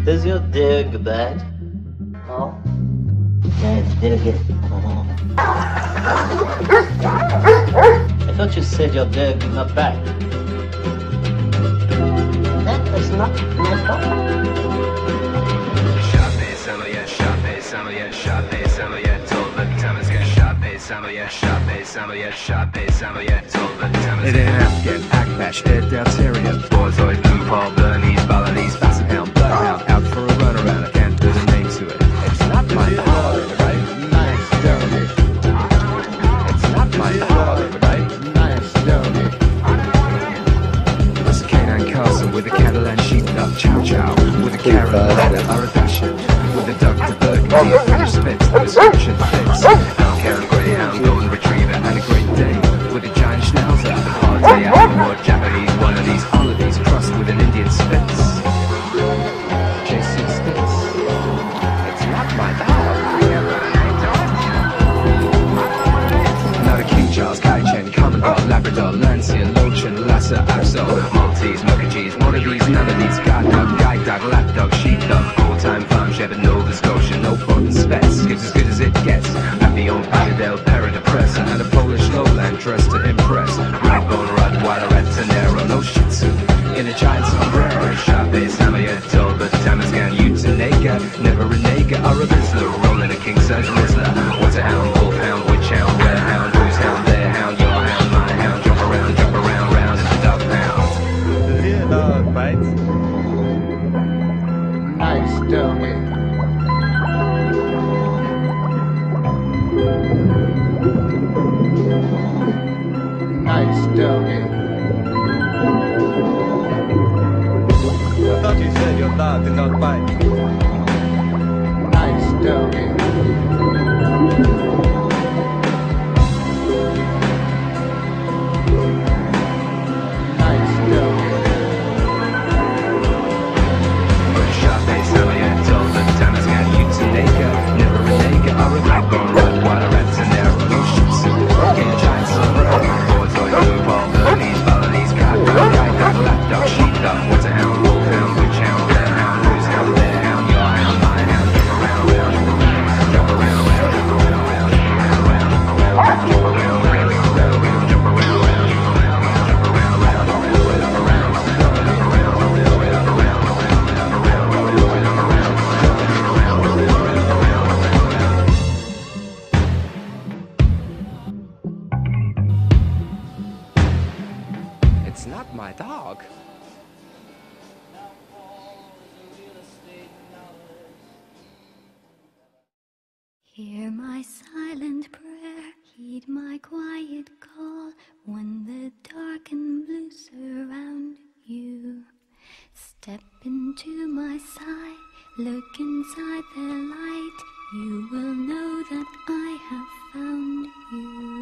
Is your dig bad? No. Yeah, dig it. I thought you said your dig is not bad. That is not my fault. Sommelier, shoppe, sommelier, shoppe, sommelier, told the time is good. Shoppe, sommelier, shoppe, sommelier, shoppe, sommelier, told the time is good. It ain't Afghan, Akbash, Eritrean. Borzoi, Blue Paul, Bernese, Balinese, Basset Hound, Bloodhound, out for a run around. I can't put a name to it. It's not my dog, right? Nice doggy. It's not my dog, right? Nice doggy. It's a canine castle with a Catalan sheepdog, chow chow, with a Carolina, Arabashan. With a Dogford Dog Park, a Finnish Spitz, the description fits. Alcan, Greyhound, Golden Retriever, and a Great Dane. With a giant Schnauzer, a hard day out, or Japanese, one of these holidays crossed with an Indian Spitz. JC Spitz. It's not my dog. Not a King Charles, Kai-Chen, Commodore, Labrador, Lancia, Lochin, Lhasa, Axel, Maltese, Muckagees, one of these, none of these, guard dog, guide dog, lapdog, sheepdog, full-time farm shepherd, Nova Scotia, no Northern Spets, gives as good as it gets. Happy old Pagadale, Paradepressor, and a Polish lowland dress to impress. Ragbone, Rottweiler, Red Tenero, no Shih Tzu, in a giant sombrero. Shoppe, Samoyed, told the Tamascan, Utanega, never a nega, or a Vizsla, rolling a king-size Rizzler. What's a hound, wolfhound, witch hound, where hound, who's hound, their hound, your hound, my hound, jump around, round in the dog pound. Dear dog, mate. Nice doggy. Nice doggy. I thought you said your dog did not bite. Nice doggy. Nice doggy. Never a nigga, or a backbone, Rottweiler, Red Tenero, no Shih Tzu, in a giant sombrero. Borzoi, Blue Paul, Bernese, Balinese, guide dog, lapdog, sheepdog. What's a hound, wolfhound, witch hound, their hound, who's hound, their hound, your hound, my hound, jump around, jump around, jump around, jump around, It's not my dog. Hear my silent prayer, heed my quiet call, when the dark and blue surround you. Step into my side, look inside the light, you will know that I have found you.